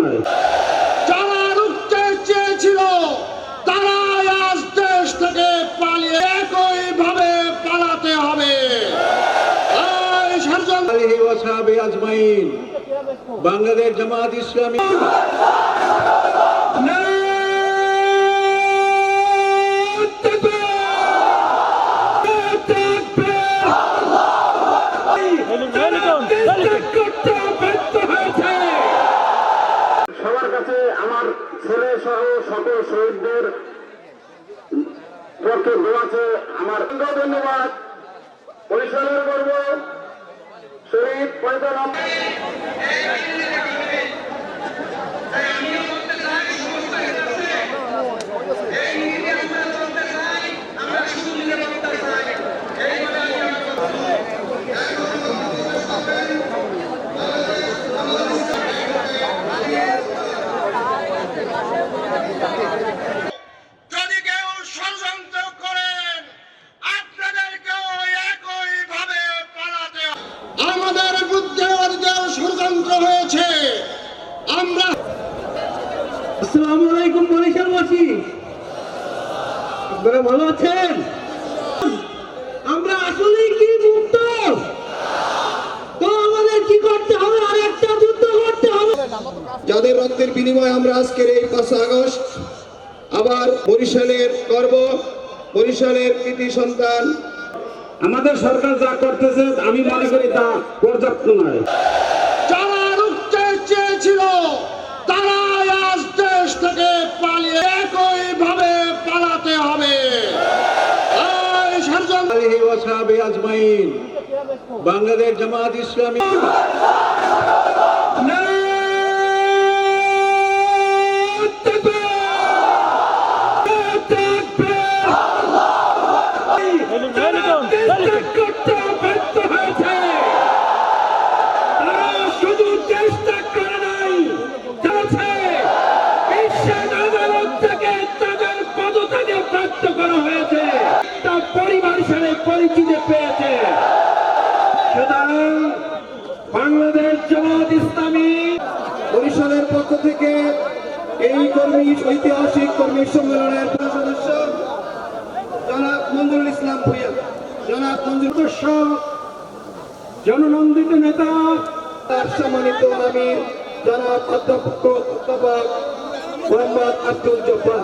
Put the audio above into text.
নয়। যারা রুখতে চেয়েছিল তারাই আজ দেশ থেকে পালিয়ে একইভাবে পালাতে হবে। বাংলাদেশ জামাত ইসলামী সবার কাছে আমার ছেলে সহ সকল শহীদদের পক্ষে দোয়াছে আমার ধন্যবাদ। বরিশালের গর্ব শহীদ ফয়সাল যদি কেউ ষড়যন্ত্র করেন আপনাদেরকেও একইভাবে পালাতে হবে। আমাদের বিরুদ্ধে ওদেরও ষড়যন্ত্র হয়েছে। আমরা আসসালামু আলাইকুম বরিশালবাসী, আপনারা ভালো আছেন? আমরা আসলেই কি মুক্ত? তো আমাদের কি করতে হবে? আর একটা যুদ্ধ করতে হবে। যাদের রক্তের বিনিময়ে আমরা আজকের এই 5 আগস্ট আবার বরিশালের গর্ব, বরিশালের কৃতি সন্তান। আমাদের সরকার যা করতেছে আমি মনে করি তা পর্যাপ্ত নয়। যারা রুখতে চেয়েছিল তারাই আজ দেশ থেকে পালিয়ে একইভাবে পালাতে হবে। বাংলাদেশ জামাত ইসলামী শুধু চেষ্টা করে নাই, বিশ্বের আদালত থেকে তাদের পদত্যাগে প্রাপ্ত করা হয়েছে, তার পরিবার হিসেবে পরিচিতি পেয়েছে। সুতরাং বাংলাদেশ জামাত ইসলামী বরিশালের পক্ষ থেকে এই ঐতিহাসিক কর্মী সম্মেলনের সদস্য জনাব মঞ্জুরুল ইসলাম ভূঁইয়া, জনাব মঞ্জুর জননন্দিত নেতা তার সম্মানিত আমির জনাব অধ্যাপক মোহাম্মদ আব্দুল জব্বার।